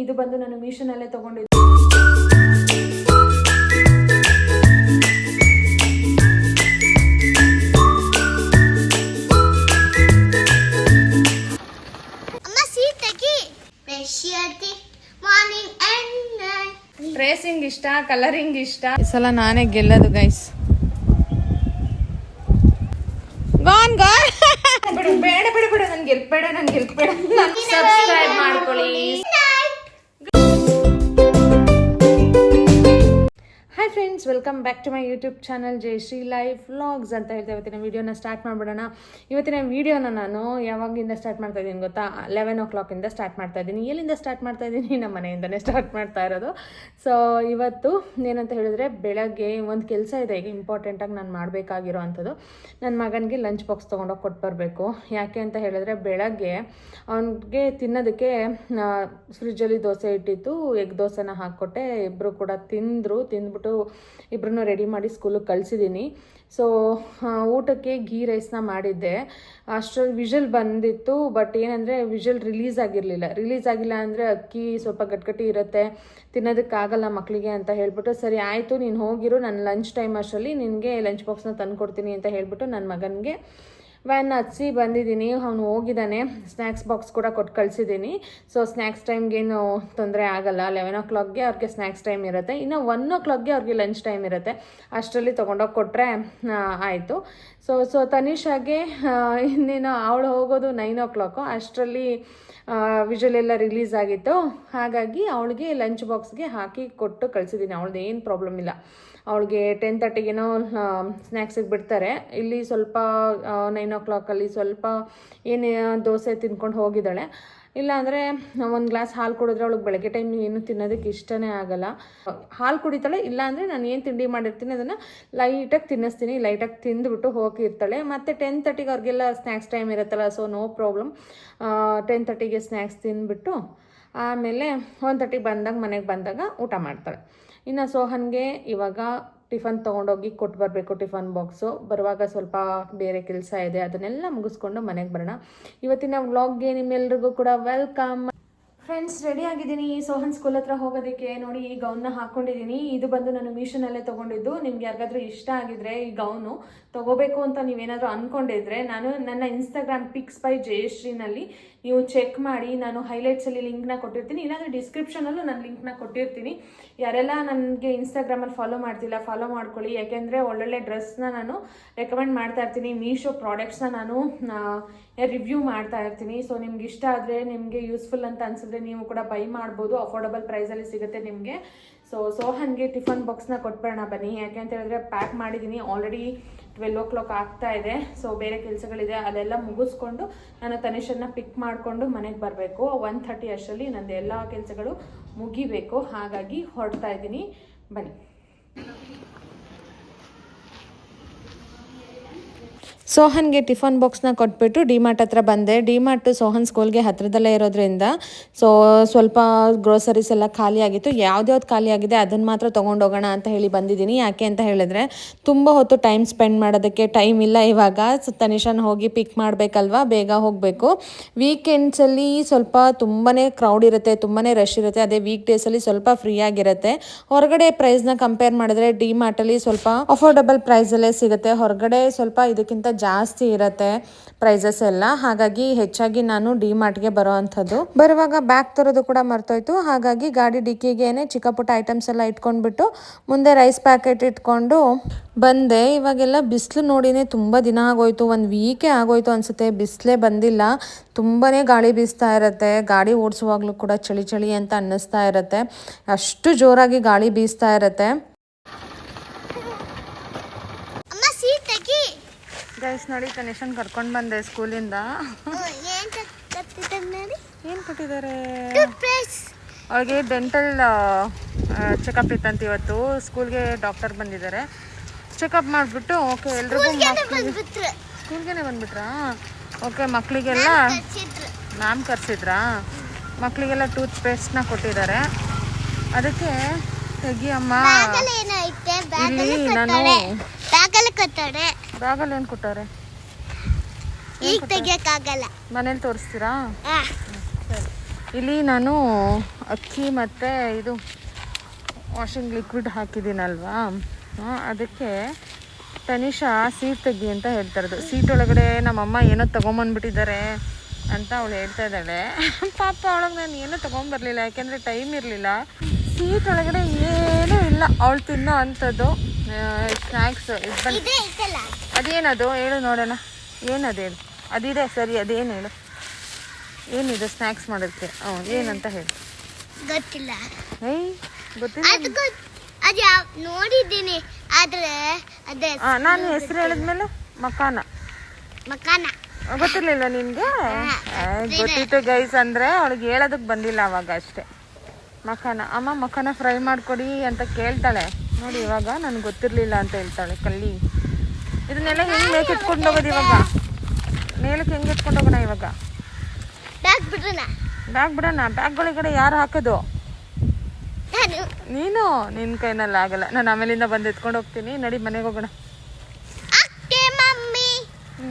ಇದು ಬಂದು ನಾನು ಮೀಶೋನಲ್ಲೇ ತೊಗೊಂಡಿದ್ದು. ಟ್ರೇಸಿಂಗ್ ಇಷ್ಟ, ಕಲರಿಂಗ್ ಇಷ್ಟ. ಈ ಸಲ ನಾನೇ ಗೆಲ್ಲೋದು ಗೈಸ್. ಗಾನ್ ಗಾನ್ ಬೇಡ ಬೇಡ ಬೇಡ ನನ್ ಗೆಲ್ಬೇಡ ಸಬ್ಸ್ಕ್ರೈಬ್ ಮಾಡ್ಕೊಳ್ಳಿ. Hi friends, welcome back to my YouTube channel Jayashree life vlogs ಅಂತ ಹೇಳ್ತಾ ಇವತ್ತಿನ ವೀಡಿಯೋನ ಸ್ಟಾರ್ಟ್ ಮಾಡಿಬಿಡೋಣ. ಇವತ್ತಿನ ವೀಡಿಯೋನ ನಾನು ಯಾವಾಗಿಂದ ಸ್ಟಾರ್ಟ್ ಮಾಡ್ತಾ ಇದ್ದೀನಿ ಗೊತ್ತಾ? 11 o'clock ಸ್ಟಾರ್ಟ್ ಮಾಡ್ತಾ ಇದ್ದೀನಿ. ಎಲ್ಲಿಂದ ಸ್ಟಾರ್ಟ್ ಮಾಡ್ತಾ ಇದ್ದೀನಿ? ನಮ್ಮ ಮನೆಯಿಂದನೇ ಸ್ಟಾರ್ಟ್ ಮಾಡ್ತಾ ಇರೋದು. ಸೊ ಇವತ್ತು ಏನಂತ ಹೇಳಿದ್ರೆ, ಬೆಳಗ್ಗೆ ಒಂದು ಕೆಲಸ ಇದೆ ಈಗ ಇಂಪಾರ್ಟೆಂಟಾಗಿ ನಾನು ಮಾಡಬೇಕಾಗಿರೋ ಅಂಥದ್ದು. ನನ್ನ ಮಗನಿಗೆ ಲಂಚ್ ಬಾಕ್ಸ್ ತೊಗೊಂಡೋಗಿ ಕೊಟ್ಟು ಬರಬೇಕು. ಯಾಕೆ ಅಂತ ಹೇಳಿದ್ರೆ, ಬೆಳಗ್ಗೆ ಅವನಿಗೆ ತಿನ್ನೋದಕ್ಕೆ ಫ್ರಿಜ್ಜಲ್ಲಿ ದೋಸೆ ಇಟ್ಟಿತ್ತು, ಎಗ್ ದೋಸೆನ ಹಾಕ್ಕೊಟ್ಟೆ. ಇಬ್ಬರು ಕೂಡ ತಿಂದ್ಬಿಟ್ಟು ಇಬ್ಬರನ್ನೂ ರೆಡಿ ಮಾಡಿ ಸ್ಕೂಲಿಗೆ ಕಳಿಸಿದ್ದೀನಿ. ಸೊ ಊಟಕ್ಕೆ ಗೀ ರೈಸ್ನ ಮಾಡಿದ್ದೆ. ಅಷ್ಟರಲ್ಲಿ ವಿಷಲ್ ಬಂದಿತ್ತು, ಬಟ್ ಏನಂದರೆ ವಿಷಲ್ ರಿಲೀಸ್ ಆಗಿಲ್ಲ ಅಂದರೆ ಅಕ್ಕಿ ಸ್ವಲ್ಪ ಗಟ್ಟಿ ಇರುತ್ತೆ, ತಿನ್ನೋದಕ್ಕಾಗಲ್ಲ ಮಕ್ಕಳಿಗೆ ಅಂತ ಹೇಳ್ಬಿಟ್ಟು, ಸರಿ ಆಯಿತು ನೀನು ಹೋಗಿರು, ನನ್ನ ಲಂಚ್ ಟೈಮ್ ಅಷ್ಟರಲ್ಲಿ ನಿನಗೆ ಲಂಚ್ ಬಾಕ್ಸ್ನ ತಂದು ಕೊಡ್ತೀನಿ ಅಂತ ಹೇಳ್ಬಿಟ್ಟು ನನ್ನ ಮಗನಿಗೆ ವ್ಯಾನ್ ಹತ್ಸಿ ಬಂದಿದ್ದೀನಿ. ಅವನು ಹೋಗಿದ್ದಾನೆ. ಸ್ನ್ಯಾಕ್ಸ್ ಬಾಕ್ಸ್ ಕೂಡ ಕೊಟ್ಟು ಕಳಿಸಿದ್ದೀನಿ. ಸೊ ಸ್ನ್ಯಾಕ್ಸ್ ಟೈಮ್ಗೇನು ತೊಂದರೆ ಆಗಲ್ಲ. 11 o'clock ಅವ್ರಿಗೆ ಸ್ನ್ಯಾಕ್ಸ್ ಟೈಮ್ ಇರುತ್ತೆ, ಇನ್ನು 1 o'clock ಅವ್ರಿಗೆ ಲಂಚ್ ಟೈಮ್ ಇರುತ್ತೆ. ಅಷ್ಟರಲ್ಲಿ ತೊಗೊಂಡೋಗಿ ಕೊಟ್ಟರೆ ಆಯಿತು. ಸೊ ತನಿಷಾಗೆ ಇನ್ನೇನು ಅವಳು ಹೋಗೋದು 9 o'clock. ಅಷ್ಟರಲ್ಲಿ ವಿಷಲ್ ಎಲ್ಲ ರಿಲೀಸ್ ಆಗಿತ್ತು. ಹಾಗಾಗಿ ಅವಳಿಗೆ ಲಂಚ್ ಬಾಕ್ಸ್ಗೆ ಹಾಕಿ ಕೊಟ್ಟು ಕಳಿಸಿದ್ದೀನಿ. ಅವಳದ್ದು ಏನು ಪ್ರಾಬ್ಲಮ್ ಇಲ್ಲ. ಅವಳಿಗೆ 10:30 ಸ್ನ್ಯಾಕ್ಸಿಗೆ ಬಿಡ್ತಾರೆ. ಇಲ್ಲಿ ಸ್ವಲ್ಪ 9 o'clock ಸ್ವಲ್ಪ ಏನು ದೋಸೆ ತಿನ್ಕೊಂಡು ಹೋಗಿದ್ದಾಳೆ. ಇಲ್ಲಾಂದರೆ ಒಂದು ಗ್ಲಾಸ್ ಹಾಲು ಕುಡಿದ್ರೆ ಅವಳಿಗೆ ಬೆಳಗ್ಗೆ ಟೈಮ್ ಏನು ತಿನ್ನೋದಕ್ಕೆ ಇಷ್ಟನೇ ಆಗಲ್ಲ. ಹಾಲು ಕುಡಿತಾಳೆ, ಇಲ್ಲಾಂದರೆ ನಾನು ಏನು ತಿಂಡಿ ಮಾಡಿರ್ತೀನಿ ಅದನ್ನು ಲೈಟಾಗಿ ತಿನ್ನಿಸ್ತೀನಿ. ಲೈಟಾಗಿ ತಿಂದುಬಿಟ್ಟು ಹೋಗಿರ್ತಾಳೆ. ಮತ್ತು 10:30 ಅವ್ರಿಗೆಲ್ಲ ಸ್ನ್ಯಾಕ್ಸ್ ಟೈಮ್ ಇರುತ್ತಲ್ಲ, ಸೊ ನೋ ಪ್ರಾಬ್ಲಮ್. 10:30 ಸ್ನ್ಯಾಕ್ಸ್ ತಿಂದುಬಿಟ್ಟು ಆಮೇಲೆ 1:30 ಮನೆಗೆ ಬಂದಾಗ ಊಟ ಮಾಡ್ತಾಳೆ. ಇನ್ನು ಸೋಹನ್ಗೆ ಇವಾಗ ಟಿಫನ್ ತೊಗೊಂಡೋಗಿ ಕೊಟ್ಟು ಬರಬೇಕು. ಟಿಫನ್ ಬಾಕ್ಸು ಬರುವಾಗ ಸ್ವಲ್ಪ ಬೇರೆ ಕೆಲಸ ಇದೆ, ಅದನ್ನೆಲ್ಲ ಮುಗಿಸ್ಕೊಂಡು ಮನೆಗೆ ಬರೋಣ. ಇವತ್ತಿನ ವ್ಲಾಗ್ಗೆ ನಿಮ್ಮೆಲ್ರಿಗೂ ಕೂಡ ವೆಲ್ಕಮ್. ಫ್ರೆಂಡ್ಸ್, ರೆಡಿ ಆಗಿದ್ದೀನಿ ಸೋಹನ್ ಸ್ಕೂಲ್ ಹತ್ರ ಹೋಗೋದಕ್ಕೆ. ನೋಡಿ, ಈ ಗೌನ್ನ ಹಾಕ್ಕೊಂಡಿದ್ದೀನಿ. ಇದು ಬಂದು ನಾನು ಮೀಶೋನಲ್ಲೇ ತೊಗೊಂಡಿದ್ದು. ನಿಮ್ಗೆ ಯಾರಿಗಾದ್ರೂ ಇಷ್ಟ ಆಗಿದ್ರೆ ಈ ಗೌನು ತೊಗೋಬೇಕು ಅಂತ ನೀವೇನಾದರೂ ಅಂದ್ಕೊಂಡಿದ್ರೆ, ನಾನು ನನ್ನ ಇನ್ಸ್ಟಾಗ್ರಾಮ್ ಪಿಕ್ಸ್ ಬೈ ಜಯಶ್ರೀನಲ್ಲಿ ನೀವು ಚೆಕ್ ಮಾಡಿ. ನಾನು ಹೈಲೈಟ್ಸಲ್ಲಿ ಲಿಂಕ್ನ ಕೊಟ್ಟಿರ್ತೀನಿ, ಇಲ್ಲಾಂದರೆ ಡಿಸ್ಕ್ರಿಪ್ಷನಲ್ಲೂ ನಾನು ಲಿಂಕ್ನ ಕೊಟ್ಟಿರ್ತೀನಿ. ಯಾರೆಲ್ಲ ನನಗೆ ಇನ್ಸ್ಟಾಗ್ರಾಮಲ್ಲಿ ಫಾಲೋ ಮಾಡ್ತಿಲ್ಲ, ಫಾಲೋ ಮಾಡ್ಕೊಳ್ಳಿ. ಯಾಕೆಂದರೆ ಒಳ್ಳೊಳ್ಳೆ ಡ್ರೆಸ್ನ ನಾನು ರೆಕಮೆಂಡ್ ಮಾಡ್ತಾ ಇರ್ತೀನಿ. ಮೀಶೋ ಪ್ರಾಡಕ್ಟ್ಸ್ನ ನಾನು ರಿವ್ಯೂ ಮಾಡ್ತಾ ಇರ್ತೀನಿ. ಸೊ ನಿಮ್ಗೆ ಇಷ್ಟ ಆದರೆ, ನಿಮಗೆ ಯೂಸ್ಫುಲ್ ಅಂತ ಅನಿಸಿದ್ರೆ ನೀವು ಕೂಡ ಬೈ ಮಾಡ್ಬೋದು. ಅಫೋರ್ಡಬಲ್ ಪ್ರೈಸಲ್ಲಿ ಸಿಗುತ್ತೆ ನಿಮಗೆ. ಸೊ ಸೋಹನ್ಗೆ ಟಿಫನ್ ಬಾಕ್ಸ್ನ ಕೊಟ್ಬಿಡೋಣ ಬನ್ನಿ. ಯಾಕೆ ಅಂತ ಹೇಳಿದ್ರೆ, ಪ್ಯಾಕ್ ಮಾಡಿದ್ದೀನಿ. ಆಲ್ರೆಡಿ 12 o'clock ಆಗ್ತಾ ಇದೆ. ಸೊ ಬೇರೆ ಕೆಲಸಗಳಿದೆ, ಅದೆಲ್ಲ ಮುಗಿಸ್ಕೊಂಡು ನಾನು ತನಿಷನ್ನ ಪಿಕ್ ಮಾಡಿಕೊಂಡು ಮನೆಗೆ ಬರಬೇಕು. 1:30 ಅಷ್ಟರಲ್ಲಿ ನಂದು ಎಲ್ಲ ಕೆಲಸಗಳು ಮುಗಿಬೇಕು. ಹಾಗಾಗಿ ಹೊರಡ್ತಾ ಇದ್ದೀನಿ, ಬನ್ನಿ. ಸೋಹನ್ಗೆ ಟಿಫನ್ ಬಾಕ್ಸ್ನ ಕೊಟ್ಬಿಟ್ಟು ಡಿಮಾರ್ಟ್ ಹತ್ರ ಬಂದೆ. ಡಿಮಾರ್ಟ್ ಸೋಹನ್ ಸ್ಕೂಲ್ಗೆ ಹತ್ರದಲ್ಲೇ ಇರೋದ್ರಿಂದ ಸೊ ಸ್ವಲ್ಪ ಗ್ರೋಸರೀಸ್ ಎಲ್ಲ ಖಾಲಿ ಆಗಿತ್ತು. ಯಾವ್ದ್ಯಾವ್ದು ಖಾಲಿ ಆಗಿದೆ ಅದನ್ನು ಮಾತ್ರ ತೊಗೊಂಡೋಗೋಣ ಅಂತ ಹೇಳಿ ಬಂದಿದ್ದೀನಿ. ಯಾಕೆ ಅಂತ ಹೇಳಿದ್ರೆ, ತುಂಬ ಹೊತ್ತು ಟೈಮ್ ಸ್ಪೆಂಡ್ ಮಾಡೋದಕ್ಕೆ ಟೈಮ್ ಇಲ್ಲ ಇವಾಗ. ತನಿಷನ್ ಹೋಗಿ ಪಿಕ್ ಮಾಡಬೇಕಲ್ವಾ, ಬೇಗ ಹೋಗಬೇಕು. ವೀಕೆಂಡ್ಸಲ್ಲಿ ಸ್ವಲ್ಪ ತುಂಬಾ ಕ್ರೌಡ್ ಇರುತ್ತೆ, ತುಂಬಾ ರಶ್ ಇರುತ್ತೆ. ಅದೇ ವೀಕ್ ಡೇಸಲ್ಲಿ ಸ್ವಲ್ಪ ಫ್ರೀ ಆಗಿರುತ್ತೆ. ಹೊರಗಡೆ ಪ್ರೈಸ್ನ ಕಂಪೇರ್ ಮಾಡಿದ್ರೆ ಡಿಮಾರ್ಟಲ್ಲಿ ಸ್ವಲ್ಪ ಅಫೋರ್ಡಬಲ್ ಪ್ರೈಸಲ್ಲೇ ಸಿಗುತ್ತೆ. ಹೊರಗಡೆ ಸ್ವಲ್ಪ ಇದಕ್ಕಿಂತ ಜಾಸ್ತಿ ಇರುತ್ತೆ ಪ್ರೈಸಸ್ ಎಲ್ಲ. ಹಾಗಾಗಿ ಹೆಚ್ಚಾಗಿ ನಾನು ಡಿಮಾರ್ಟ್ಗೆ ಬರೋ ಅಂಥದ್ದು. ಬರುವಾಗ ಬ್ಯಾಗ್ ತರೋದು ಕೂಡ ಮರ್ತೋಯ್ತು. ಹಾಗಾಗಿ ಗಾಡಿ ಡಿಕ್ಕಿಗೇನೆ ಚಿಕ್ಕ ಪುಟ್ಟ ಐಟಮ್ಸ್ ಎಲ್ಲ ಇಟ್ಕೊಂಡ್ಬಿಟ್ಟು ಮುಂದೆ ರೈಸ್ ಪ್ಯಾಕೆಟ್ ಇಟ್ಕೊಂಡು ಬಂದೆ. ಇವಾಗೆಲ್ಲ ಬಿಸಿಲು ನೋಡಿನೇ ತುಂಬ ದಿನ ಆಗೋಯ್ತು, 1 ವೀಕೇ ಆಗೋಯ್ತು ಅನಿಸುತ್ತೆ. ಬಿಸಿಲೇ ಬಂದಿಲ್ಲ, ತುಂಬಾ ಗಾಳಿ ಬೀಸ್ತಾ ಇರುತ್ತೆ. ಗಾಡಿ ಓಡಿಸುವಾಗಲೂ ಕೂಡ ಚಳಿ ಚಳಿ ಅಂತ ಅನ್ನಿಸ್ತಾ ಇರುತ್ತೆ, ಅಷ್ಟು ಜೋರಾಗಿ ಗಾಳಿ ಬೀಸ್ತಾ ಇರುತ್ತೆ. ಗೈಸ್ ನೋಡಿ, ತನಿಷನ್ ಕರ್ಕೊಂಡು ಬಂದೆ ಸ್ಕೂಲಿಂದ. ಏನು ಕೊಟ್ಟಿದ್ದಾರೆ ಅವಳಿಗೆ? ಡೆಂಟಲ್ ಚೆಕಪ್ ಇತ್ತಂತ ಇವತ್ತು. ಸ್ಕೂಲ್ಗೆ ಡಾಕ್ಟರ್ ಬಂದಿದ್ದಾರೆ, ಚೆಕಪ್ ಮಾಡಿಬಿಟ್ಟು ಓಕೆ ಎಲ್ರಿಗೂ ಸ್ಕೂಲ್ಗೆ ಬಂದುಬಿಟ್ರಾ? ಓಕೆ, ಮಕ್ಕಳಿಗೆಲ್ಲ ಮ್ಯಾಮ್ ಕರೆಸಿದ್ರಾ? ಮಕ್ಕಳಿಗೆಲ್ಲ ಟೂತ್ ಪೇಸ್ಟ್ನ ಕೊಟ್ಟಿದ್ದಾರೆ. ಅದಕ್ಕೆ ತೆಗಿ ಅಮ್ಮ, ಇಲ್ಲಿ ನಾನು ಬ್ಯಾಗಲ್ಲಿ ಏನು ಕೊಟ್ಟಾರೆ? ಈಗ ತೆಗಿಯಕ್ಕಾಗಲ್ಲ, ಮನೇಲಿ ತೋರಿಸ್ತೀರಾ? ಸರಿ, ಇಲ್ಲಿ ನಾನು ಅಕ್ಕಿ ಮತ್ತು ಇದು ವಾಷಿಂಗ್ ಲಿಕ್ವಿಡ್ ಹಾಕಿದ್ದೀನಲ್ವಾ, ಅದಕ್ಕೆ ತನಿಷಾ ಸೀಟ್ ತೆಗಿ ಅಂತ ಹೇಳ್ತಾ ಇರೋದು. ಸೀಟ್ ಒಳಗಡೆ ನಮ್ಮಮ್ಮ ಏನೋ ತೊಗೊಂಬಂದ್ಬಿಟ್ಟಿದ್ದಾರೆ ಅಂತ ಅವಳು ಹೇಳ್ತಾ ಇದ್ದಾಳೆ. ಪಾಪ ಅವಳಿಗೆ ನಾನು ಏನೂ ತೊಗೊಂಬರ್ಲಿಲ್ಲ, ಯಾಕೆಂದರೆ ಟೈಮ್ ಇರಲಿಲ್ಲ. ಸೀಟ್ ಒಳಗಡೆ ಏನೂ ಇಲ್ಲ ಅವಳು ತಿನ್ನೋ ಅಂಥದ್ದು ಸ್ನ್ಯಾಕ್ಸ್. ಅದೇನದು ಹೇಳು ನೋಡೋಣ, ಏನದು ಹೇಳು. ಅದಿದೆ ಸರಿ, ಅದೇನು ಹೇಳು, ಏನಿದೆ ಸ್ನ್ಯಾಕ್ಸ್ ಮಾಡೋದಕ್ಕೆ? ಏನಂತ ಹೇಳಿ. ಗೊತ್ತಿಲ್ಲ. ಗೊತ್ತಿಲ್ಲ, ನೋಡಿದ್ದೀನಿ ಆದ್ರೆ ನಾನು ಹೆಸರು ಹೇಳಿದ್ಮೇಲೆ ಮಕಾನ ಗೊತ್ತಿರ್ಲಿಲ್ಲ ನಿನ್ಗೆ? ಗೊತ್ತಿತ್ತು ಗೈಸ್, ಅಂದ್ರೆ ಅವಳಿಗೆ ಹೇಳೋದಕ್ಕೆ ಬಂದಿಲ್ಲ ಅವಾಗ ಅಷ್ಟೇ. ಮಕಾನ, ಅಮ್ಮ ಮಕಾನ ಫ್ರೈ ಮಾಡ್ಕೊಡಿ ಅಂತ ಕೇಳ್ತಾಳೆ ನೋಡಿ. ಇವಾಗ ನನಗೆ ಗೊತ್ತಿರ್ಲಿಲ್ಲ ಅಂತ ಹೇಳ್ತಾಳೆ. ಕಲ್ಲಿ ಇದನ್ನೆಲ್ಲ ಹೆಂಗೆ ಮೇಕೆ ಎತ್ಕೊಂಡು ಹೋಗೋದು ಇವಾಗ? ಮೇಲಕ್ಕೆ ಹೆಂಗೆ ಎತ್ಕೊಂಡು ಹೋಗೋಣ ಇವಾಗ? ಬ್ಯಾಗ್ ಬಿಡೋಣ. ಬ್ಯಾಗ್ಗಳಿಗಡೆ ಯಾರು ಹಾಕೋದು? ನೀನು. ನಿನ್ನ ಕೈನಲ್ಲಿ ಆಗಲ್ಲ. ನಾನು ಆಮೇಲಿಂದ ಬಂದು ಎತ್ಕೊಂಡು ಹೋಗ್ತೀನಿ. ನಡಿ ಮನೆಗೆ ಹೋಗೋಣ.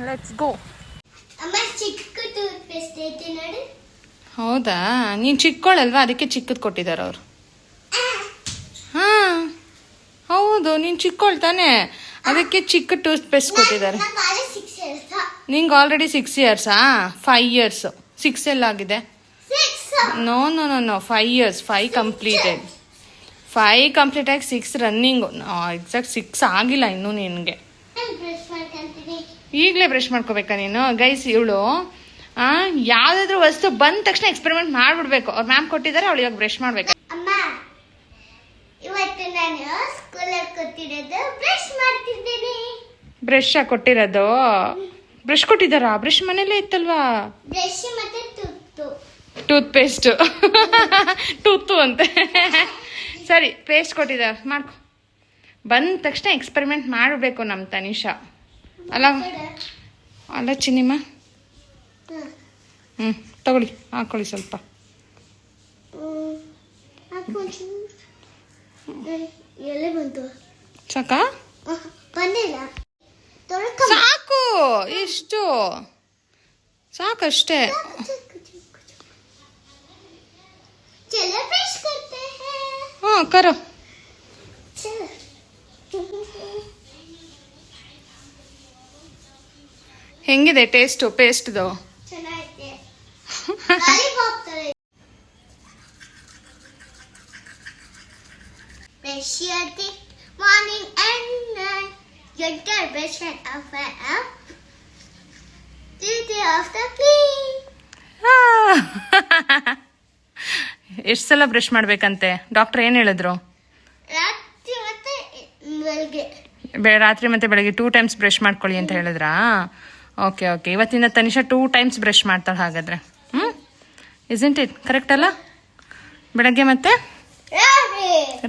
Let's go. ಹೌದಾ, ನೀನು ಚಿಕ್ಕವಳಲ್ವಾ, ಅದಕ್ಕೆ ಚಿಕ್ಕದು ಕೊಟ್ಟಿದ್ದಾರೆ ಅವರು. ಹಾಂ ಹೌದು, ನೀನು ಚಿಕ್ಕವಳು ತಾನೆ, ಅದಕ್ಕೆ ಚಿಕ್ಕ ಟೂತ್ ಪೇಸ್ಟ್ ಕೊಟ್ಟಿದ್ದಾರೆ. ನಿಂಗೆ ಆಲ್ರೆಡಿ 6 ಇಯರ್ಸಾ? 5 ಇಯರ್ಸು. 6 ಎಲ್ಲ ಆಗಿದೆ? No 5 years. 5 ಕಂಪ್ಲೀಟೆಡ್. 5 ಕಂಪ್ಲೀಟ್ ಆಗಿ 6 ರನ್ನಿಂಗು. ಎಕ್ಸಾಕ್ಟ್ 6 ಆಗಿಲ್ಲ ಇನ್ನೂ ನಿನಗೆ. ಈಗಲೇ ಬ್ರಷ್ ಮಾಡ್ಕೋಬೇಕಾ ನೀನು? ಗೈಸ್, ಇವಳು ಯಾವುದಾದ್ರೂ ವಸ್ತು ಬಂದ ತಕ್ಷಣ ಎಕ್ಸ್ಪೆರಿಮೆಂಟ್ ಮಾಡಿಬಿಡ್ಬೇಕು. ಅವ್ರು ಮ್ಯಾಮ್ ಕೊಟ್ಟಿದ್ದಾರೆ, ಅವಳು ಇವಾಗ ಬ್ರಷ್ ಮಾಡ್ಬೇಕು. ಬ್ರಷ್ ಕೊಟ್ಟಿರೋದು? ಬ್ರಷ್ ಕೊಟ್ಟಿದ್ದಾರಾ? ಬ್ರಷ್ ಮನೇಲೇ ಇತ್ತಲ್ವಾ? ಟೂತ್ ಪೇಸ್ಟ್ ಟೂತು ಅಂತೆ. ಸರಿ, ಪೇಸ್ಟ್ ಕೊಟ್ಟಿದ್ದಾರೆ, ಮಾಡ್ಕೊ. ಬಂದ ತಕ್ಷಣ ಎಕ್ಸ್ಪೆರಿಮೆಂಟ್ ಮಾಡಬೇಕು ನಮ್ಮ ತನಿಷಾ. ಅಲ್ಲ ಚಿನ್ನಿಮ್ಮ? ತಗೊಳ್ಳಿ, ಹಾಕೊಳ್ಳಿ ಸ್ವಲ್ಪ. ಸಾಕಾ? ಸಾಕು, ಎಷ್ಟು ಸಾಕಷ್ಟೇ. ಹಾಂ ಕರೋ. ಹೆಂಗಿದೆ ಟೇಸ್ಟು ಪೇಸ್ಟ್ದು? Morning and gentle brush and after clean. ಎಷ್ಟು ಸಲ ಬ್ರಷ್ ಮಾಡ್ಬೇಕಂತೆ? ಡಾಕ್ಟರ್ ಏನು ಹೇಳಿದ್ರು? ರಾತ್ರಿ ಮತ್ತೆ ಬೆಳಗ್ಗೆ 2 ಟೈಮ್ಸ್ ಬ್ರಷ್ ಮಾಡ್ಕೊಳ್ಳಿ ಅಂತ ಹೇಳಿದ್ರಾ? ಓಕೆ. ಇವತ್ತಿಂದ ತನಿಷಾ 2 ಟೈಮ್ಸ್ ಬ್ರಷ್ ಮಾಡ್ತಾಳೆ ಹಾಗಾದ್ರೆ. ಇಸ್ಂಟ್ ಇಟ್ ಕರೆಕ್ಟ್ ಅಲ್ಲ? ಬೆಳಗ್ಗೆ ಮತ್ತೆ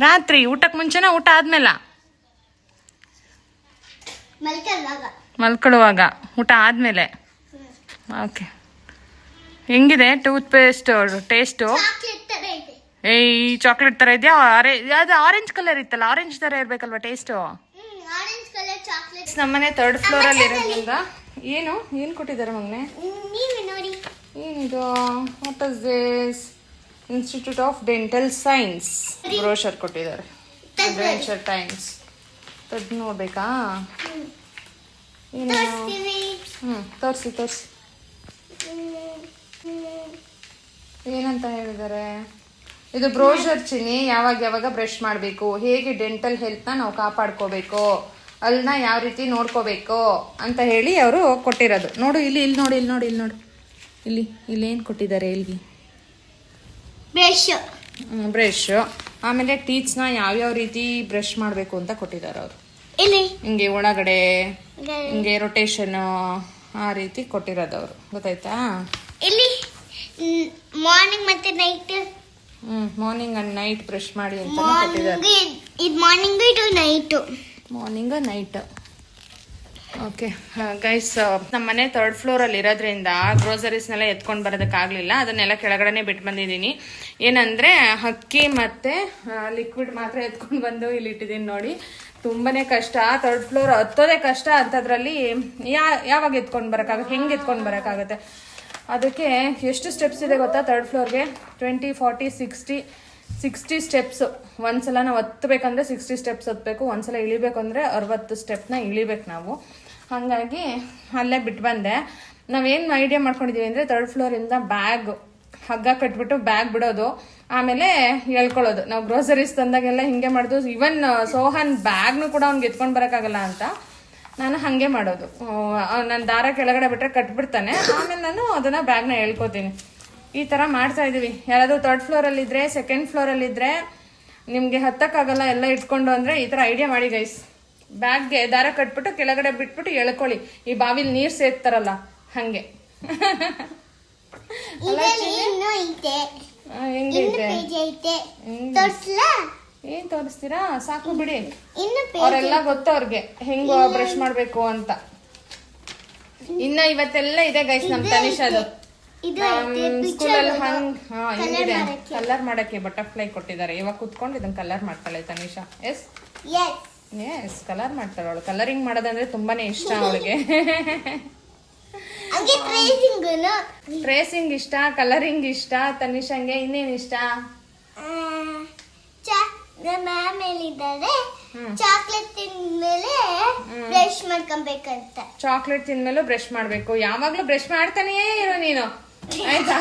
ರಾತ್ರಿ, ಊಟಕ್ಕೆ ಮುಂಚೆನಾ ಊಟ ಆದ್ಮೇಲ? ಮಲ್ಕೊಳ್ಳುವಾಗ, ಊಟ ಆದ್ಮೇಲೆ. ಓಕೆ. ಹೆಂಗಿದೆ ಟೂತ್ ಪೇಸ್ಟ್ ಟೇಸ್ಟು? ಚಾಕ್ಲೇಟ್ ಥರ ಇದೆಯಾ? ಅದು ಆರೆಂಜ್ ಕಲರ್ ಇತ್ತಲ್ಲ, ಆರೆಂಜ್ ಥರ ಇರಬೇಕಲ್ವ ಟೇಸ್ಟು? ನಮ್ಮನೆ 3rd ಫ್ಲೋರಲ್ಲಿ ಇರೋದ್ರಿಂದ ಏನು ಕೊಟ್ಟಿದ್ದಾರೆ ಮಗನೆ? ಏನಿದು? What is this? Institute of dental science brochure ಕೊಟ್ಟಿದ್ದಾರೆ. Adventure times. ತೆಗೆದು ನೋಡ್ಬೇಕಾ? ಏನು? ತೋರಿಸಿ ಏನಂತ ಹೇಳಿದ್ದಾರೆ? ಇದು ಬ್ರೋಷರ್ ಚಿನ್ನಿ. ಯಾವಾಗ ಬ್ರಷ್ ಮಾಡಬೇಕು, ಹೇಗೆ ಡೆಂಟಲ್ ಹೆಲ್ತ್ನ ನಾವು ಕಾಪಾಡ್ಕೋಬೇಕು, ಅಲ್ಲನ್ನ ಯಾವ ರೀತಿ ನೋಡ್ಕೋಬೇಕು ಅಂತ ಹೇಳಿ ಅವರು ಕೊಟ್ಟಿರೋದು. ನೋಡು, ಇಲ್ಲಿ ನೋಡಿ. ಏನು ಕೊಟ್ಟಿದ್ದಾರೆ? ಇಲ್ಲಿ ಬ್ರಷ್, ಆಮೇಲೆ ಟೀತ್ಸ್ನ ಯಾವ್ಯಾವ ರೀತಿ ಬ್ರಷ್ ಮಾಡಬೇಕು ಅಂತ ಕೊಟ್ಟಿದ್ದಾರೆ ಅವರು. ಹಿಂಗೆ ಒಳಗಡೆ ಹಿಂಗೆ ರೊಟೇಷನ್ ಆ ರೀತಿ ಕೊಟ್ಟಿರೋದು ಅವರು. ಗೊತ್ತಾಯ್ತಾ? ಇಲ್ಲಿ ಮಾರ್ನಿಂಗ್ ಮತ್ತೆ night. Morning and night brush ಮಾಡಿ ಅಂತ ಕೊಟ್ಟಿದ್ದಾರೆ. ಇದು ಮಾರ್ನಿಂಗ್, ಇದು night. Morning night. Okay guys, ನಮ್ಮ ಮನೆ 3rd ಫ್ಲೋರಲ್ಲಿ ಇರೋದ್ರಿಂದ ಗ್ರೋಸರೀಸ್ನೆಲ್ಲ ಎತ್ಕೊಂಡು ಬರೋದಕ್ಕಾಗಲಿಲ್ಲ. ಅದನ್ನೆಲ್ಲ ಕೆಳಗಡೆನೆ ಬಿಟ್ಟು ಬಂದಿದ್ದೀನಿ. ಏನಂದರೆ ಅಕ್ಕಿ ಮತ್ತು ಲಿಕ್ವಿಡ್ ಮಾತ್ರ ಎತ್ಕೊಂಡು ಬಂದು ಇಲ್ಲಿ ಇಟ್ಟಿದ್ದೀನಿ ನೋಡಿ. ತುಂಬಾ ಕಷ್ಟ. 3rd ಫ್ಲೋರ್ ಹತ್ತೋದೇ ಕಷ್ಟ. ಅಂಥದ್ರಲ್ಲಿ ಯಾವಾಗ ಎತ್ಕೊಂಡು ಬರೋಕ್ಕಾಗುತ್ತೆ? ಹೆಂಗೆ ಎತ್ಕೊಂಡು ಬರೋಕ್ಕಾಗುತ್ತೆ? ಅದಕ್ಕೆ ಎಷ್ಟು ಸ್ಟೆಪ್ಸ್ ಇದೆ ಗೊತ್ತಾ? 3rd ಫ್ಲೋರ್ಗೆ 20, 40, 60 steps. ಒಂದ್ಸಲ ನಾವು ಹತ್ತಬೇಕಂದ್ರೆ 60 ಸ್ಟೆಪ್ಸ್ ಹತ್ತಬೇಕು, ಒಂದ್ಸಲ ಇಳಿಬೇಕು ಅಂದರೆ 60 ಸ್ಟೆಪ್ನ ಇಳಿಬೇಕು ನಾವು. ಹಾಗಾಗಿ ಅಲ್ಲೇ ಬಿಟ್ಟು ಬಂದೆ. ನಾವೇನು ಐಡಿಯಾ ಮಾಡ್ಕೊಂಡಿದ್ದೀವಿ ಅಂದರೆ 3rd ಫ್ಲೋರಿಂದ ಬ್ಯಾಗ್ ಹಗ್ಗ ಕಟ್ಬಿಟ್ಟು ಬ್ಯಾಗ್ ಬಿಡೋದು, ಆಮೇಲೆ ಹೇಳ್ಕೊಳ್ಳೋದು. ನಾವು ಗ್ರೋಸರೀಸ್ ತಂದಾಗೆಲ್ಲ ಹಿಂಗೆ ಮಾಡೋದು. ಈವನ್ ಸೋಹನ್ ಬ್ಯಾಗ್ನು ಕೂಡ ಅವ್ನಿಗೆ ಎತ್ಕೊಂಡು ಬರೋಕ್ಕಾಗಲ್ಲ ಅಂತ ನಾನು ಹಾಗೆ ಮಾಡೋದು. ನಾನು ದಾರ ಕೆಳಗಡೆ ಬಿಟ್ಟರೆ ಕಟ್ಬಿಡ್ತಾನೆ, ಆಮೇಲೆ ನಾನು ಅದನ್ನು ಬ್ಯಾಗ್ನ ಹೇಳ್ಕೊತೀನಿ. ಈ ಥರ ಮಾಡ್ತಾ ಇದ್ದೀವಿ. ಯಾರಾದರೂ 3rd ಫ್ಲೋರಲ್ಲಿದ್ದರೆ, 2nd ಫ್ಲೋರಲ್ಲಿದ್ದರೆ, ನಿಮಗೆ ಹತ್ತಕ್ಕಾಗಲ್ಲ ಎಲ್ಲ ಇಟ್ಕೊಂಡು ಅಂದರೆ ಈ ಥರ ಐಡಿಯಾ ಮಾಡಿ ಗೈಸ್. ಬ್ಯಾಗ್ಗೆ ದಾರ ಕಟ್ಬಿಟ್ಟು ಕೆಳಗಡೆ ಬಿಟ್ಬಿಟ್ಟು ಎಳ್ಕೊಳ್ಳಿ. ಈ ಬಾವಿಲಿ ನೀರು ಸೇರ್ತಾರಲ್ಲ ಹಾಗೆ. ಹೆಂಗೈತೆ? ಏನ್ ತೋರಿಸ್ತೀರಾ? ಸಾಕು ಬಿಡಿ, ಅವರೆಲ್ಲ ಗೊತ್ತು ಅವ್ರಿಗೆ ಹೆಂಗ ಬ್ರಷ್ ಮಾಡ್ಬೇಕು ಅಂತ. ಇನ್ನ ಇವತ್ತೆಲ್ಲ ಇದೆ ಗೈಸ್ ನಮ್ ತನಿಷಾದು. ಸ್ಕೂಲಲ್ಲಿ ಹಿಂಗಿದೆ ಕಲರ್ ಮಾಡಕ್ಕೆ ಬಟರ್ಫ್ಲೈ ಕೊಟ್ಟಿದ್ದಾರೆ. ಇವಾಗ ಕುತ್ಕೊಂಡು ಇದನ್ನ ಕಲರ್ ಮಾಡ್ತಾಳೆ ತನಿಷಾ. ಎಸ್ ಕಲರ್ ಮಾಡ್ತಾಳೆ ಅವಳು. ಕಲರಿಂಗ್ ಮಾಡೋದಂದ್ರೆ ತುಂಬಾನೇ ಇಷ್ಟ ಅವಳಿಗೆ. ಟ್ರೇಸಿಂಗ್ ಇಷ್ಟ, ಕಲರಿಂಗ್ ಇಷ್ಟ ತನಿಷಂಗೆ. ಇನ್ನೇನ್ ಇಷ್ಟ? ಮ್ಯಾಮ್ ಹೇಳಿದ್ದಾರೆ ಚಾಕ್ಲೇಟ್ ತಿಂದ್ಮೇಲೆ ಬ್ರಷ್ ಮಾಡ್ಕೊಬೇಕಂತ. ಚಾಕ್ಲೇಟ್ ತಿಂದ್ಮೇಲೆ ಬ್ರಷ್ ಮಾಡ್ಬೇಕು. ಯಾವಾಗ್ಲೂ ಬ್ರಷ್ ಮಾಡ್ತಾನೇ ಇರೋ ನೀನು, ಆಯ್ತಾ?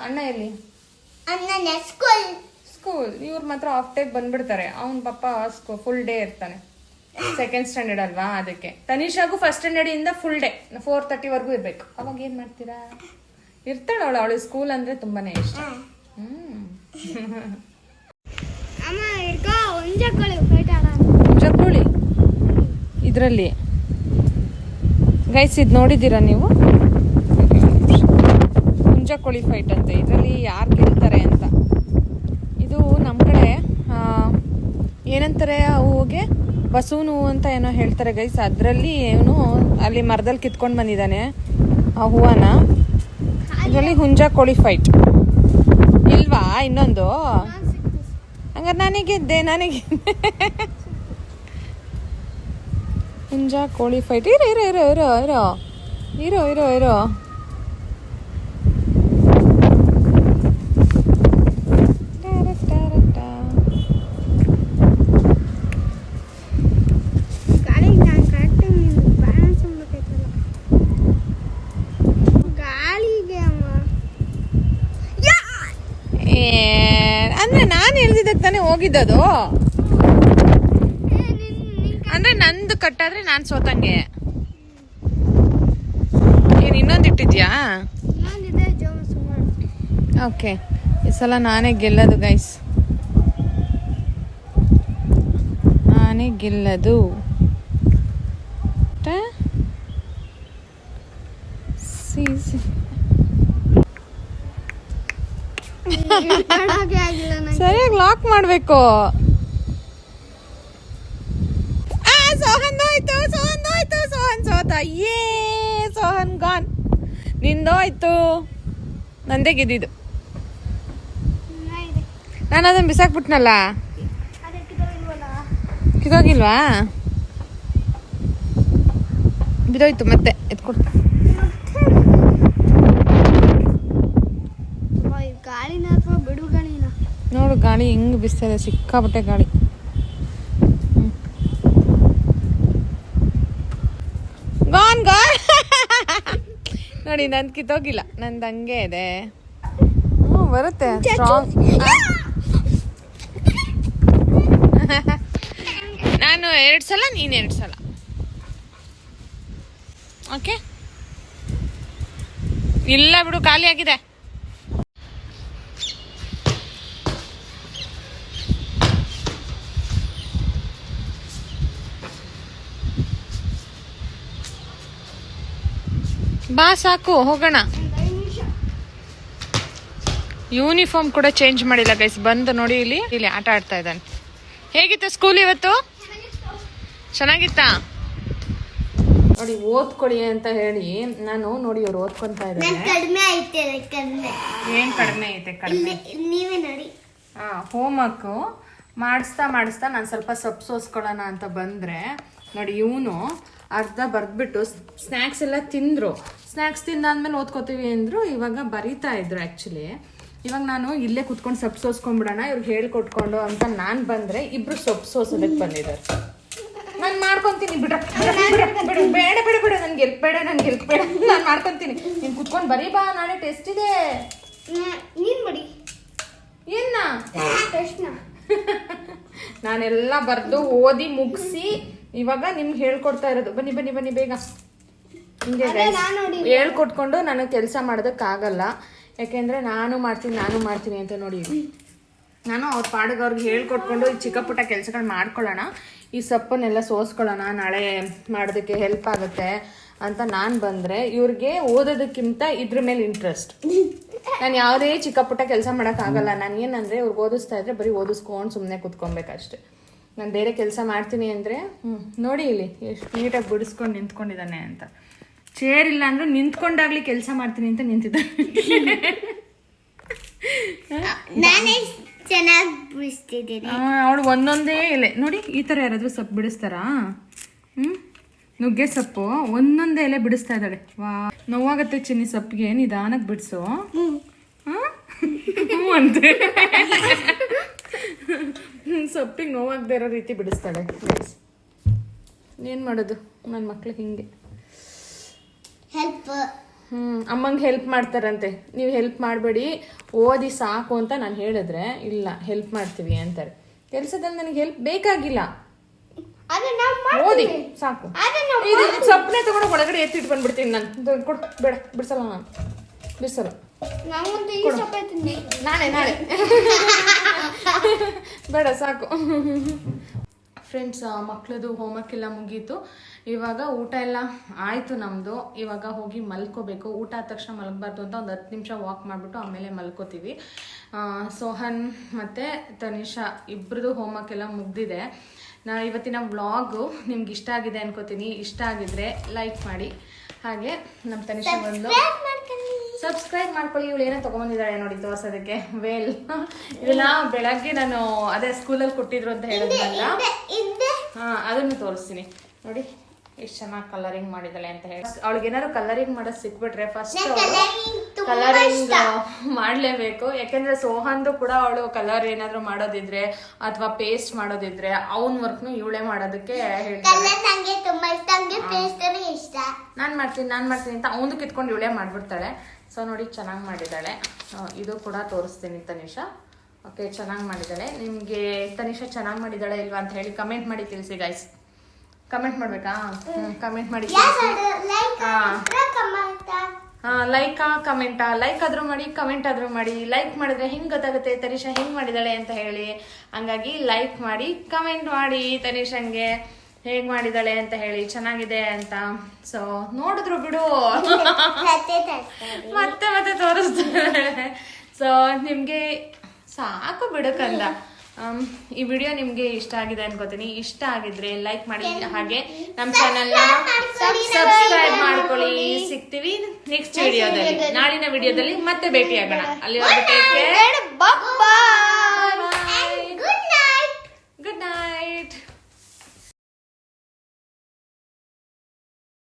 ಅಣ್ಣ ಎಲ್ಲಿ? ಅಣ್ಣ ಸ್ಕೂಲ್. ಇವ್ರು ಮಾತ್ರ ಆಫ್ ಟೈಪ್ ಬಂದ್ಬಿಡ್ತಾರೆ. ಅವನ್ ಪಾಪ ಫುಲ್ ಡೇ ಇರ್ತಾನೆ. 2nd ಸ್ಟ್ಯಾಂಡರ್ಡ್ ಅಲ್ವಾ, ಅದಕ್ಕೆ. ತನಿಷಾಗೂ 1st ಸ್ಟ್ಯಾಂಡರ್ಡ್ ಇಂದ ಫುಲ್ ಡೇ 4:30 ಇರ್ಬೇಕು. ಅವಾಗ ಏನ್ ಮಾಡ್ತೀರಾ? ಇರ್ತಾಳ ಅವಳು ಸ್ಕೂಲ್ ಅಂದ್ರೆ ತುಂಬಾನೇ ಇಷ್ಟ. ಹುಂಜಕೋಳಿ ಇದರಲ್ಲಿ ಗೈಸ್ ಇದು ನೋಡಿದ್ದೀರಾ ನೀವು? ಹುಂಜಕೋಳಿ ಫೈಟ್ ಅಂತ. ಇದರಲ್ಲಿ ಯಾರು ಗೆಲ್ತಾರೆ ಅಂತ. ಇದು ನಮ್ಮ ಕಡೆ ಏನಂತಾರೆ, ಹೂವಿಗೆ ಬಸವನ ಹೂವು ಅಂತ ಏನೋ ಹೇಳ್ತಾರೆ ಗೈಸ್. ಅದರಲ್ಲಿ ಇವನು ಅಲ್ಲಿ ಮರದಲ್ಲಿ ಕಿತ್ಕೊಂಡು ಬಂದಿದ್ದಾನೆ ಆ ಹೂವನ. ಇದರಲ್ಲಿ ಹುಂಜಕೋಳಿ ಫೈಟ್ ಇಲ್ವಾ? ಇನ್ನೊಂದು ಹಂಗಾರೆ ನನಗೆ ಹುಂಜ ಕೋಳಿ ಫೈಟ್. ಇರೋ ಇರೋ ಇರೋ ಇರೋ ಇರೋ ಇರೋ ಇರೋ ಇರೋ ಅಂದ್ರೆ ನಾನು ಹೇಳ್ದಿದ್ದಕ್ಕೆ ತಾನೇ ಹೋಗಿದ್ದದು. ಅಂದ್ರೆ ನಂದು ಕಟ್ಟಾದ್ರೆ ನಾನು ಸೋತಂಗೆ. ಏನ್ ಇನ್ನೊಂದು ಇಟ್ಟಿದ್ಯಾ? ಓಕೆ, ಈ ಸಲ ನಾನೇ ಗೆಲ್ಲದು ಗೈಸ್, ನಾನೇ ಗೆಲ್ಲದು. ಸರಿಯಾಗಿ ಲಾಕ್ ಮಾಡ್ಬೇಕು. ಸೋಹನ್ ಸೋತ. ಸೋಹನ್ ಗಾನ್. ನಿಂದೋಯ್ತು, ನಂದೇ ಗೆದ್ದಿದ್ದು. ನಾನು ಅದನ್ನ ಬಿಸಾಕ್ಬಿಟ್ನಲ್ಲ. ಕಿದೋಗಿಲ್ವಾ? ಬಿದೋಯ್ತು ಮತ್ತೆ ಎತ್ಕೊಡ್. ನೋಡು ಗಾಳಿ ಹಿಂಗ್ ಬಿಸ್ತಾ ಇದೆ, ಸಿಕ್ಕಾಪಟ್ಟೆ ಗಾಳಿ. ಗಾನ್ ನೋಡಿ, ನಂದು ಕಿತ್ತೋಗಿಲ್ಲ, ನಂದು ಹಂಗೆ ಇದೆ. ಬರುತ್ತೆ ಸ್ಟ್ರಾಂಗ್. ನಾನು 2 ಸಲ, ನೀನು 2 ಸಲ. ಓಕೆ, ಇಲ್ಲ ಬಿಡು, ಖಾಲಿ ಆಗಿದೆ. ಬಾ ಸಾಕು, ಹೋಗೋಣ. ಯೂನಿಫಾರ್ಮ್ ಕೂಡ ಚೇಂಜ್ ಮಾಡಿಲ್ಲ ಗೈಸ್. ಬಂದು ನೋಡಿ, ಇಲ್ಲಿ ಆಟ ಆಡ್ತಾ ಇದ್ದಾನೆ. ಹೇಗಿತ್ತು ಸ್ಕೂಲ್ ಇವತ್ತು? ಚೆನ್ನಾಗಿತ್ತಾ? ನೋಡಿ, ಓದ್ಕೊಳ್ಳಿ ಅಂತ ಹೇಳಿ ನಾನು ನೋಡಿ ಅವ್ರು ಓದ್ಕೊಂತಾ ಇದ್ದಾರೆ. ಏನ್ ಕಡಿಮೆ ಐತೆ? ಕಡಿಮೆ ನೀವೇ ನೋಡಿ. ಹೋಮ್ ವರ್ಕ್ ಮಾಡಿಸ್ತಾ ನಾನು ಸ್ವಲ್ಪ ಸೊಪ್ಪು ಸೋಸ್ಕೊಳ್ಳೋಣ ಅಂತ ಬಂದ್ರೆ ನೋಡಿ, ಇವನು ಅರ್ಧ ಬರೆದ್ಬಿಟ್ಟು ಸ್ನ್ಯಾಕ್ಸ್ ಎಲ್ಲ ತಿಂದರು. ಸ್ನ್ಯಾಕ್ಸ್ ತಿಂದಾದ್ಮೇಲೆ ಓದ್ಕೋತೀವಿ ಅಂದರು. ಇವಾಗ ಬರೀತಾ ಇದ್ರು ಆ್ಯಕ್ಚುಲಿ. ಇವಾಗ ನಾನು ಇಲ್ಲೇ ಕುತ್ಕೊಂಡು ಸೊಪ್ಪು ಸೋಸ್ಕೊಂಡ್ಬಿಡೋಣ ಇವ್ರಿಗೆ ಹೇಳ್ಕೊಟ್ಕೊಂಡು ಅಂತ ನಾನು ಬಂದರೆ ಇಬ್ಬರು ಸೊಪ್ಪು ಸೋಸೋದಕ್ಕೆ ಬಂದಿದ್ದಾರೆ. ನಾನು ಮಾಡ್ಕೊತೀನಿ ಬಿಡ್ರ ಬೇಡ ಬೇಡ ಬೇಡ ನನ್ಗೆ ಎಲ್ಪ್ ಬೇಡ ನಾನು ಮಾಡ್ಕೊತೀನಿ. ನೀನು ಕುತ್ಕೊಂಡು ಬರೀ ಬಾ, ನಾಳೆ ಟೆಸ್ಟ್ ಇದೆ. ನೀನ್ ಬಡಿ ಏನ ಪ್ರಶ್ನ ನಾನೆಲ್ಲ ಬರೆದು ಓದಿ ಮುಗಿಸಿ ಇವಾಗ ನಿಮ್ಗೆ ಹೇಳ್ಕೊಡ್ತಾ ಇರೋದು. ಬನ್ನಿ ಬನ್ನಿ ಬನ್ನಿ ಬೇಗ. ಹಿಂಗೆ ಹೇಳ್ಕೊಟ್ಕೊಂಡು ನನಗೆ ಕೆಲಸ ಮಾಡೋದಕ್ಕಾಗಲ್ಲ, ಯಾಕೆಂದರೆ ನಾನು ಮಾಡ್ತೀನಿ ಅಂತ ನೋಡಿ. ನಾನು ಅವ್ರ ಪಾಡಿಗೆ ಅವ್ರಿಗೆ ಹೇಳ್ಕೊಟ್ಕೊಂಡು ಈ ಚಿಕ್ಕ ಪುಟ್ಟ ಕೆಲಸಗಳು ಮಾಡ್ಕೊಳ್ಳೋಣ, ಈ ಸೊಪ್ಪನ್ನೆಲ್ಲ ಸೋಸ್ಕೊಳ್ಳೋಣ, ನಾಳೆ ಮಾಡೋದಕ್ಕೆ ಹೆಲ್ಪ್ ಆಗುತ್ತೆ ಅಂತ ನಾನು ಬಂದರೆ ಇವ್ರಿಗೆ ಓದೋದಕ್ಕಿಂತ ಇದ್ರ ಮೇಲೆ ಇಂಟ್ರೆಸ್ಟ್. ನಾನು ಯಾವುದೇ ಚಿಕ್ಕ ಪುಟ್ಟ ಕೆಲಸ ಮಾಡೋಕ್ಕಾಗಲ್ಲ. ನಾನು ಏನಂದರೆ ಇವ್ರಿಗೆ ಓದಿಸ್ತಾ ಇದ್ರೆ ಬರೀ ಓದಿಸ್ಕೊಂಡು ಸುಮ್ಮನೆ ಕೂತ್ಕೊಬೇಕಷ್ಟೆ. ನಾನು ಬೇರೆ ಕೆಲಸ ಮಾಡ್ತೀನಿ ಅಂದರೆ ನೋಡಿ ಇಲ್ಲಿ ಎಷ್ಟು ನೀಟಾಗಿ ಬಿಡಿಸ್ಕೊಂಡು ನಿಂತ್ಕೊಂಡಿದ್ದಾನೆ ಅಂತ. ಚೇರ್ ಇಲ್ಲ ಅಂದರೂ ನಿಂತ್ಕೊಂಡಾಗ್ಲಿ ಕೆಲಸ ಮಾಡ್ತೀನಿ ಅಂತ ನಿಂತಿದ್ದಾನೆ. ನಾನೇ ಚೆನ್ನಾಗಿ ಬಿಡಿಸ್ತಿದ್ದೀನಿ. ಅವಳು ಒಂದೊಂದೇ ಎಲೆ ನೋಡಿ, ಈ ಥರ ಯಾರಾದರೂ ಸೊಪ್ಪು ಬಿಡಿಸ್ತಾರಾ? ನುಗ್ಗೆ ಸೊಪ್ಪು ಒಂದೊಂದೇ ಎಲೆ ಬಿಡಿಸ್ತಾ ಇದ್ದಾಳೆ. ವಾ, ನೋವಾಗತ್ತೆ ಚಿನ್ನಿ ಸೊಪ್ಪಿಗೆ, ನಿಧಾನಕ್ಕೆ ಬಿಡಿಸು ಅಂತೆ. ಸೊಪ್ಪಿಗೆ ನೋವಾಗದೇ ಇರೋ ರೀತಿ ಬಿಡಿಸ್ತಾಳೆ. ಏನು ಮಾಡೋದು ನನ್ನ ಮಕ್ಳಿಗೆ ಹಿಂಗೆ. ಹೆಲ್ಪ್ ಅಮ್ಮಂಗೆ ಹೆಲ್ಪ್ ಮಾಡ್ತಾರಂತೆ. ನೀವು ಹೆಲ್ಪ್ ಮಾಡಬೇಡಿ, ಓದಿ ಸಾಕು ಅಂತ ನಾನು ಹೇಳಿದ್ರೆ ಇಲ್ಲ ಹೆಲ್ಪ್ ಮಾಡ್ತೀವಿ ಅಂತಾರೆ. ಕೆಲಸದಲ್ಲಿ ನನಗೆ ಹೆಲ್ಪ್ ಬೇಕಾಗಿಲ್ಲ, ಓದಿ ಸಾಕು. ಇದು ಸೊಪ್ಪನೆ ತಗೊಂಡು ಒಳಗಡೆ ಎತ್ತಿಟ್ಟು ಬಂದ್ಬಿಡ್ತೀನಿ ನಾನು. ಕೊಡು, ಬೇಡ ಬಿಡಿಸಲ್ಲ, ನಾನು ಬಿಡಿಸಲ್ಲ. ನಾಳೆ ಬೇಡ ಸಾಕು. ಫ್ರೆಂಡ್ಸ್, ಮಕ್ಕಳದು ಹೋಮ್ವರ್ಕ್ ಎಲ್ಲ ಮುಗೀತು. ಇವಾಗ ಊಟ ಎಲ್ಲ ಆಯಿತು ನಮ್ಮದು. ಇವಾಗ ಹೋಗಿ ಮಲ್ಕೋಬೇಕು. ಊಟ ಆದ ತಕ್ಷಣ ಮಲಗಬಾರ್ದು ಅಂತ ಒಂದು 10 ನಿಮಿಷ ವಾಕ್ ಮಾಡಿಬಿಟ್ಟು ಆಮೇಲೆ ಮಲ್ಕೋತೀವಿ. ಸೋಹನ್ ಮತ್ತು ತನಿಷಾ ಇಬ್ಬರದು ಹೋಮ್ವರ್ಕ್ ಎಲ್ಲ ಮುಗ್ದಿದೆ. ನಾನು ಇವತ್ತಿನ ವ್ಲಾಗು ನಿಮ್ಗೆ ಇಷ್ಟ ಆಗಿದೆ ಅನ್ಕೋತೀನಿ. ಇಷ್ಟ ಆಗಿದ್ರೆ ಲೈಕ್ ಮಾಡಿ, ಹಾಗೆ ನಮ್ಮ ತನಿಷಾ ಬಂದು ಸಬ್ಸ್ಕ್ರೈಬ್ ಮಾಡ್ಕೊಳ್ಳಿ. ಇವಳು ಏನೋ ತೊಗೊಂಬಂದಿದ್ದಾಳೆ ನೋಡಿ ತೋರ್ಸೋದಕ್ಕೆ, ವೇಲ್. ಇದನ್ನ ಬೆಳಗ್ಗೆ ನಾನು ಅದೇ ಸ್ಕೂಲಲ್ಲಿ ಕೊಟ್ಟಿದ್ರು ಅಂತ ಹೇಳಿದ್ನಲ್ಲ, ಅದನ್ನು ತೋರಿಸ್ತೀನಿ ನೋಡಿ. ಎಷ್ಟು ಚೆನ್ನಾಗಿ ಕಲರಿಂಗ್ ಮಾಡಿದ್ದಾಳೆ ಅಂತ ಹೇಳಿ. ಅವಳಿಗೆ ಏನಾದ್ರು ಕಲರಿಂಗ್ ಮಾಡೋದು ಸಿಕ್ಬಿಟ್ರೆ ಫಸ್ಟ್ ಕಲರಿಂಗ್ ಮಾಡಲೇಬೇಕು. ಯಾಕೆಂದ್ರೆ ಸೋಹನ್ದು ಕೂಡ ಅವಳು ಕಲರ್ ಏನಾದ್ರು ಮಾಡೋದಿದ್ರೆ ಅಥವಾ ಪೇಸ್ಟ್ ಮಾಡೋದಿದ್ರೆ ಅವನ ವರ್ಕ್ನು ಇವಳೇ ಮಾಡೋದಕ್ಕೆ ಹೇಳ್ತಾಳೆ. ನಾನು ಮಾಡ್ತೀನಿ ಅಂತ ಅವನು ಕಿತ್ಕೊಂಡು ಇವಳೇ ಮಾಡ್ಬಿಡ್ತಾಳೆ. ಸೊ ನೋಡಿ ಚೆನ್ನಾಗಿ ಮಾಡಿದ್ದಾಳೆ. ಇದು ಕೂಡ ತೋರಿಸ್ತೀನಿ ತನಿಷಾ. ಓಕೆ, ಚೆನ್ನಾಗಿ ಮಾಡಿದ್ದಾಳೆ. ನಿಮಗೆ ತನಿಷಾ ಚೆನ್ನಾಗಿ ಮಾಡಿದ್ದಾಳೆ ಇಲ್ವಾ ಅಂತ ಹೇಳಿ ಕಮೆಂಟ್ ಮಾಡಿ ತಿಳಿಸಿ ಗೈಸ್. ಕಮೆಂಟ್ ಮಾಡ್ಬೇಕಾ? ಕಮೆಂಟ್ ಮಾಡಿ ಕಮೆಂಟಾ ಲೈಕ್ ಆದ್ರೂ ಮಾಡಿ, ಕಮೆಂಟ್ ಆದ್ರೂ ಮಾಡಿ. ಲೈಕ್ ಮಾಡಿದ್ರೆ ಹಿಂಗ್ ಗೊತ್ತಾಗುತ್ತೆ ತನಿಷಾ ಹಿಂಗ್ ಮಾಡಿದಾಳೆ ಅಂತ ಹೇಳಿ. ಹಂಗಾಗಿ ಲೈಕ್ ಮಾಡಿ, ಕಮೆಂಟ್ ಮಾಡಿ ತನಿಷಂಗೆ ಹೇಗ್ ಮಾಡಿದಾಳೆ ಅಂತ ಹೇಳಿ, ಚೆನ್ನಾಗಿದೆ ಅಂತ. ಸೊ ನೋಡಿದ್ರು ಬಿಡು, ಮತ್ತೆ ತೋರಿಸ್ತಾಳೆ. ಸೊ ನಿಮ್ಗೆ ಸಾಕು ಬಿಡಕ್ಕಂದ. ಈ ವಿಡಿಯೋ ನಿಮ್ಗೆ ಇಷ್ಟ ಆಗಿದೆ ಅನ್ಕೋತೀನಿ. ಇಷ್ಟ ಆಗಿದ್ರೆ ಲೈಕ್ ಮಾಡಿ, ಹಾಗೆ ನಮ್ಮ ಚಾನೆಲ್ನ ಸಬ್ಸ್ಕ್ರೈಬ್ ಮಾಡ್ಕೊಳ್ಳಿ. ಸಿಗ್ತೀವಿ ನೆಕ್ಸ್ಟ್ ವಿಡಿಯೋದಲ್ಲಿ, ನಾಳಿನ ವಿಡಿಯೋದಲ್ಲಿ ಮತ್ತೆ ಭೇಟಿ ಆಗೋಣ. ಅಲ್ಲಿ